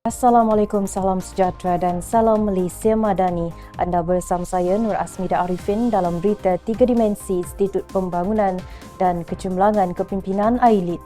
Assalamualaikum, salam sejahtera dan salam Malaysia Madani. Anda bersama saya Nur Asmida Arifin dalam berita 3 dimensi Institut Pembangunan dan Kecemerlangan Kepimpinan AILID.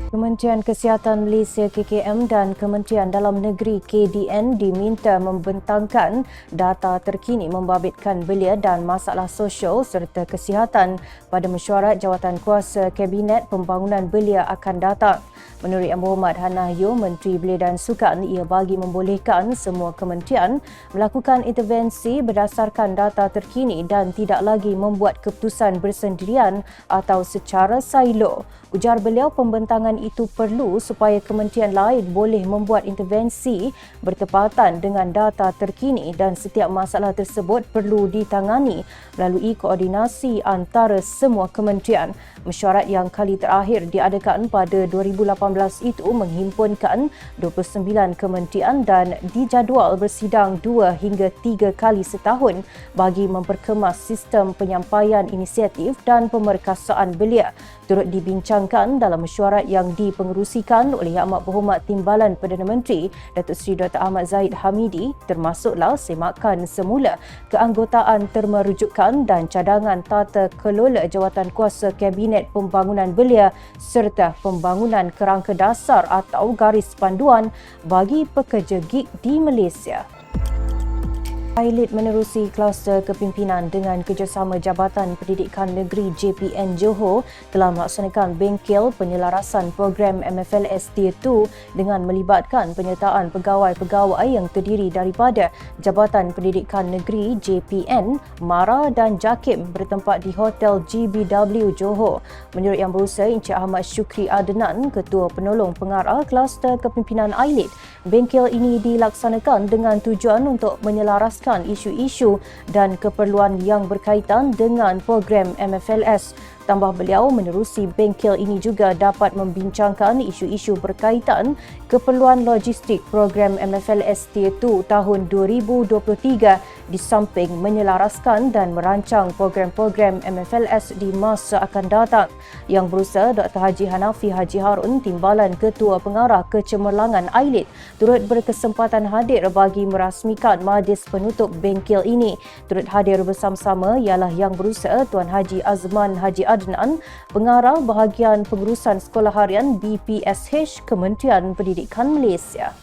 Kementerian Kesihatan Malaysia KKM dan Kementerian Dalam Negeri KDN diminta membentangkan data terkini membabitkan belia dan masalah sosial serta kesihatan pada mesyuarat Jawatankuasa Kabinet Pembangunan Belia akan datang. Menurut Yang Berhormat Han Nahyo, Menteri Belia dan Sukan, ia bagi membolehkan semua kementerian melakukan intervensi berdasarkan data terkini dan tidak lagi membuat keputusan bersendirian atau secara silo. Ujar beliau, pembentangan itu perlu supaya kementerian lain boleh membuat intervensi bertepatan dengan data terkini dan setiap masalah tersebut perlu ditangani melalui koordinasi antara semua kementerian. Mesyuarat yang kali terakhir diadakan pada 2018 itu menghimpunkan 29 kementerian dan dijadual bersidang 2 hingga 3 kali setahun bagi memperkemas sistem penyampaian inisiatif dan pemerkasaan belia. Turut dibincangkan dalam mesyuarat yang dipengerusikan oleh Yang Amat Berhormat Timbalan Perdana Menteri Datuk Seri Dr. Ahmad Zahid Hamidi, termasuklah semakan semula keanggotaan terma rujukan dan cadangan tata kelola Jawatankuasa Kabinet Pembangunan Belia serta pembangunan kerangka dasar atau garis panduan bagi pekerja gig di Malaysia. AILID menerusi kluster kepimpinan dengan kerjasama Jabatan Pendidikan Negeri JPN Johor telah melaksanakan bengkel penyelarasan program MFLS Tier 2 dengan melibatkan penyertaan pegawai-pegawai yang terdiri daripada Jabatan Pendidikan Negeri JPN, MARA dan JAKIM bertempat di Hotel GBW Johor. Menurut Yang Berusaha Encik Ahmad Syukri Adnan, Ketua Penolong Pengarah Kluster Kepimpinan AILID, bengkel ini dilaksanakan dengan tujuan untuk menyelaraskan isu-isu dan keperluan yang berkaitan dengan program MFLS. Tambah beliau, menerusi bengkel ini juga dapat membincangkan isu-isu berkaitan keperluan logistik program MFLS Tier 2 tahun 2023 di samping menyelaraskan dan merancang program-program MFLS di masa akan datang. Yang Berusaha Dr. Haji Hanafi Haji Harun, Timbalan Ketua Pengarah Kecemerlangan AILID, turut berkesempatan hadir bagi merasmikan majlis penutup bengkel ini. Turut hadir bersama-sama ialah Yang Berusaha Tuan Haji Azman Haji Adnan, Pengarah Bahagian Pengurusan Sekolah Harian BPSH Kementerian Pendidikan Malaysia.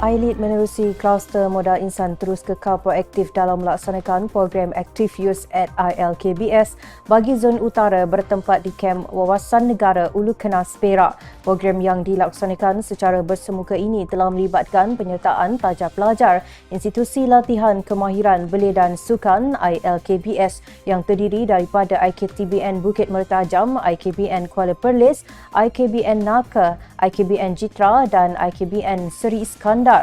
AILID menerusi kluster modal insan terus kekal proaktif dalam melaksanakan program Active Youth at ILKBS bagi zon utara bertempat di Kem Wawasan Negara Ulu Kenas Perak. Program yang dilaksanakan secara bersemuka ini telah melibatkan penyertaan tajar pelajar Institusi Latihan Kemahiran Belia dan Sukan ILKBS yang terdiri daripada IKTBN Bukit Mertajam, IKBN Kuala Perlis, IKBN Naka, IKBN Jitra dan IKBN Seri Iskandar.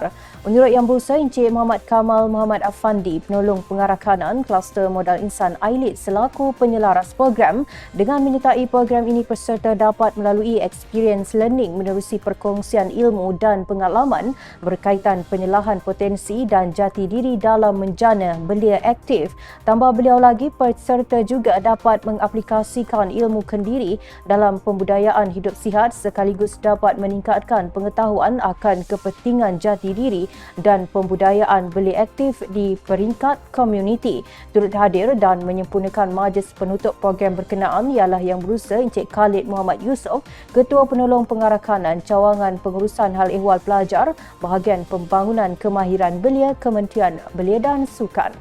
Menurut Yang Berusaha Encik Muhammad Kamal Muhammad Afandi, Penolong Pengarah Kanan Kluster Modal Insan AILID selaku penyelaras program, dengan menyertai program ini peserta dapat melalui experience learning menerusi perkongsian ilmu dan pengalaman berkaitan penyelahan potensi dan jati diri dalam menjana belia aktif. Tambah beliau lagi, peserta juga dapat mengaplikasikan ilmu kendiri dalam pembudayaan hidup sihat sekaligus dapat meningkatkan pengetahuan akan kepentingan jati diri dan pembudayaan belia aktif di peringkat komuniti. Turut hadir dan menyempurnakan majlis penutup program berkenaan ialah Yang Berusaha Encik Khalid Muhammad Yusof, Ketua Penolong Pengarah Kanan Cawangan Pengurusan Hal Ehwal Pelajar, Bahagian Pembangunan Kemahiran Belia, Kementerian Belia dan Sukan.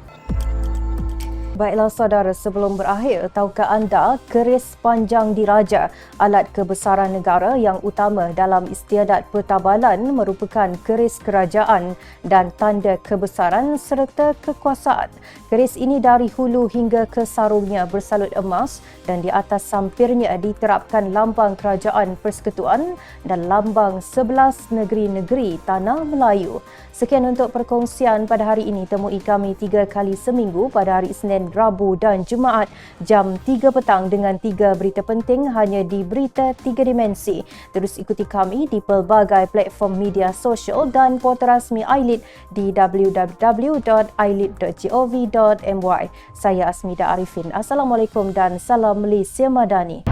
Baiklah saudara, sebelum berakhir, tahukah anda keris panjang diraja, alat kebesaran negara yang utama dalam istiadat pertabalan, merupakan keris kerajaan dan tanda kebesaran serta kekuasaan. Keris ini dari hulu hingga ke sarungnya bersalut emas dan di atas sampirnya diterapkan lambang Kerajaan Persekutuan dan lambang 11 negeri-negeri Tanah Melayu. Sekian untuk perkongsian pada hari ini. Temui kami 3 kali seminggu pada hari Isnin, Rabu dan Jumaat jam 3 petang dengan 3 berita penting hanya di Berita 3 Dimensi. Terus ikuti kami di pelbagai platform media sosial dan portal rasmi AILID di www.ailid.gov.my. Saya Asmida Arifin. Assalamualaikum dan salam Malaysia Madani.